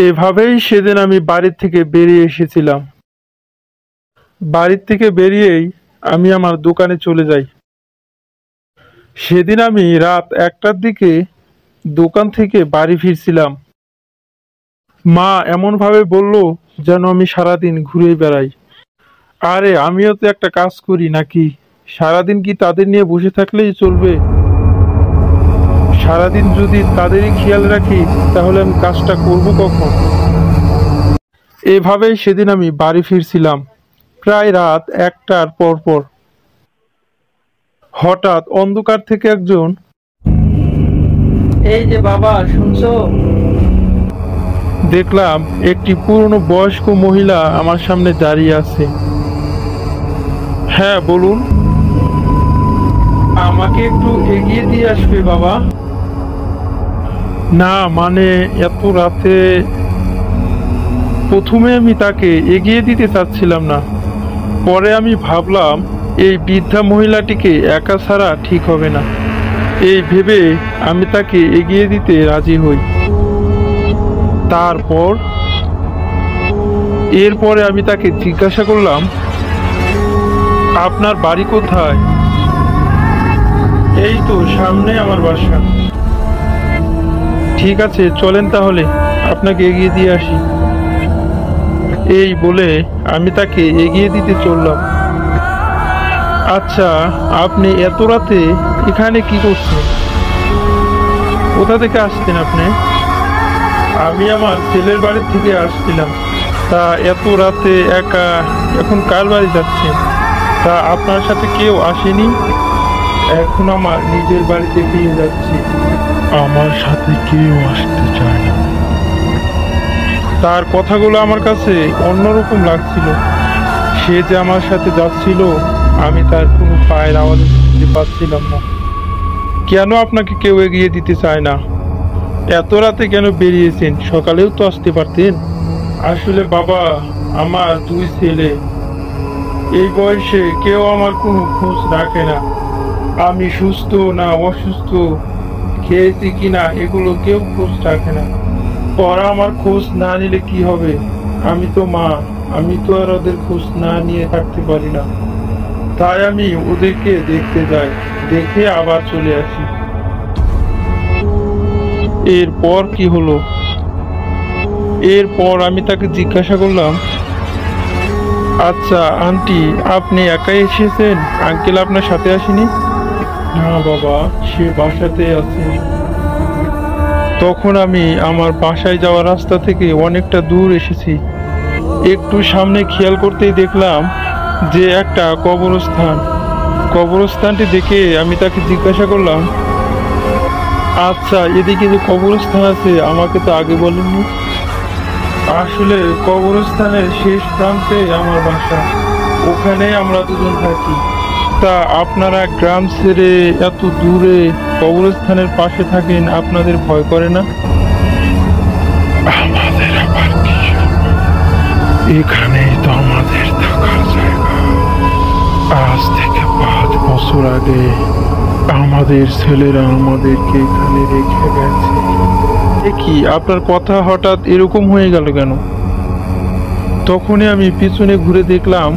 এভাবেই সেদিন আমি বাড়ি থেকে বেরিয়ে এসেছিলাম। বাড়ি থেকে বেরিয়েই আমি আমার দোকানে চলে যাই। সেদিন আমি রাত 1টার দিকে দোকান থেকে বাড়ি ফিরছিলাম। মা এমন ভাবে বলল যেন আমি সারাদিন ঘুরে বেড়াই। আরে আমিও তো একটা কাজ করি নাকি? সারাদিন কি তাদের নিয়ে বসে থাকলেই চলবে? সারাদিন যদি তাদেরই খেয়াল রাখি তাহলে আমি কাজটা করব কখন? এভাবেই সেদিন আমি বাড়ি ফিরছিলাম প্রায় রাত 1টার পর। হঠাৎ অন্ধকার থেকে একজন, এই যে বাবা, শুনছো? দেখলাম একটি পুরনো বয়স্ক মহিলা আমার সামনে দাঁড়িয়ে আছে। হ্যাঁ বলুন। আমাকে একটু এগিয়ে দিয়ে আসবে বাবা। না মানে এত রাতে? প্রথমে আমি তাকে এগিয়ে দিতে চাচ্ছিলাম না, পরে আমি ভাবলাম এই বৃদ্ধা মহিলাটিকে একা ছাড়া ঠিক হবে না। এই ভেবে আমি তাকে এগিয়ে দিতে রাজি হই। এরপরে আমি তাকে জিজ্ঞাসা করলাম, আপনার বাড়ি কোথায়? এই তো সামনে আমার বাসা। ঠিক আছে চলেন তাহলে আপনাকে এগিয়ে দিয়ে আসি। এই বলে আমি তাকে এগিয়ে দিতে চললাম। আচ্ছা, আপনি এত রাতে এখানে কি করছেন? কোথা থেকে আসছেন আপনি? আমি আমার ছেলের বাড়ি থেকে আসছিলাম। তা এত রাতে একা এখন কার বাড়ি যাচ্ছেন? তা আপনার সাথে কেউ আসেনি? এখন আমার নিজের বাড়িতে ফিরে যাচ্ছি। আমার সাথে কেউ আসতে চায় না। তার কথাগুলো আমার কাছে অন্যরকম লাগছিল। সে যে আমার সাথে যাচ্ছিল, আমি তার কোনো পায়ের আওয়াজ শুনতে পাচ্ছিলাম না। কেন আপনাকে কেউ এগিয়ে দিতে চায় না? এত রাতে কেন বেরিয়েছেন? সকালেও তো আসতে পারতেন। আসলে বাবা, আমার 2 ছেলে। এই বয়সে কেউ আমার কোনো খোঁজ রাখে না। আমি সুস্থ না অসুস্থ, খেয়েছি কিনা এগুলো কেউ খোঁজ রাখে না। ওরা আমার খোঁজ না নিলে কি হবে? আমি তো মা, আমি তো আর ওদের খোঁজ না নিয়ে থাকতে পারি না। তাই আমি ওদেরকে দেখতে যাই, দেখে আবার চলে আসি। এরপর কি হলো? এরপর আমি তাকে জিজ্ঞাসা করলাম, আচ্ছা আন্টি, আপনি একাই এসেছেন? আঙ্কেল আপনার সাথে আসেনি? না বাবা, সে বাসাতে আছে। তখন আমি আমার বাসায় যাওয়ার রাস্তা থেকে অনেকটা দূর এসেছি। একটু সামনে খেয়াল করতেই দেখলাম যে একটা কবরস্থান। কবরস্থানটি দেখে আমি তাকে জিজ্ঞাসা করলাম, আচ্ছা এদিকে যে কবরস্থান আছে আমাকে তো আগে বলেননি। আসলে কবরস্থানের শেষ প্রান্তে আমার বাসা, ওখানে আমরা দুজন থাকি। তা আপনারা গ্রাম ছেড়ে এত দূরে কবরস্থানের পাশে থাকেন, আপনাদের ভয় করে না? আমাদের আবার কি? এখানেই তো আমাদের থাকার জায়গা। আজ থেকে 5 বছর আগে আমাদের ছেলেরা আমাদেরকে এখানে রেখে গেছে। কি আপনার কথা হঠাৎ এরকম হয়ে গেল কেন? তখনই আমি পিছনে ঘুরে দেখলাম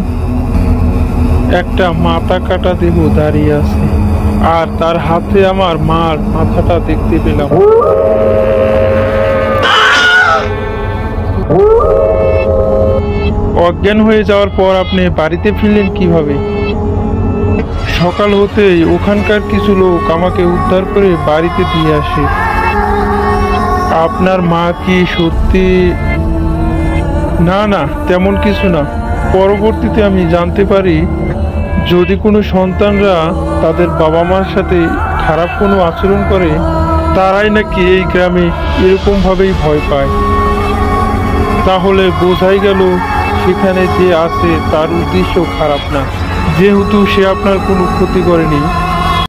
একটা মাথা কাটা দেহ দাঁড়িয়ে আছে, আর তার হাতে আমার মার মাথাটা দেখতে পেলাম। অজ্ঞান হয়ে যাওয়ার পর আপনি বাড়িতে ফিরলেন কিভাবে? সকাল হতেই ওখানকার কিছু লোক আমাকে উদ্ধার করে বাড়িতে দিয়ে আসে। আপনার মা কি সত্যি? না না, তেমন কিছু না। পরবর্তীতে আমি জানতে পারি যদি কোনো সন্তানরা তাদের বাবা মার সাথে খারাপ কোনো আচরণ করে, তারাই নাকি এই গ্রামে এরকম ভাবেই ভয় পায়। তাহলে বোঝাই গেল সেখানে যে আছে তার উদ্দেশ্য খারাপ না। যেহেতু সে আপনার কোনো ক্ষতি করেনি,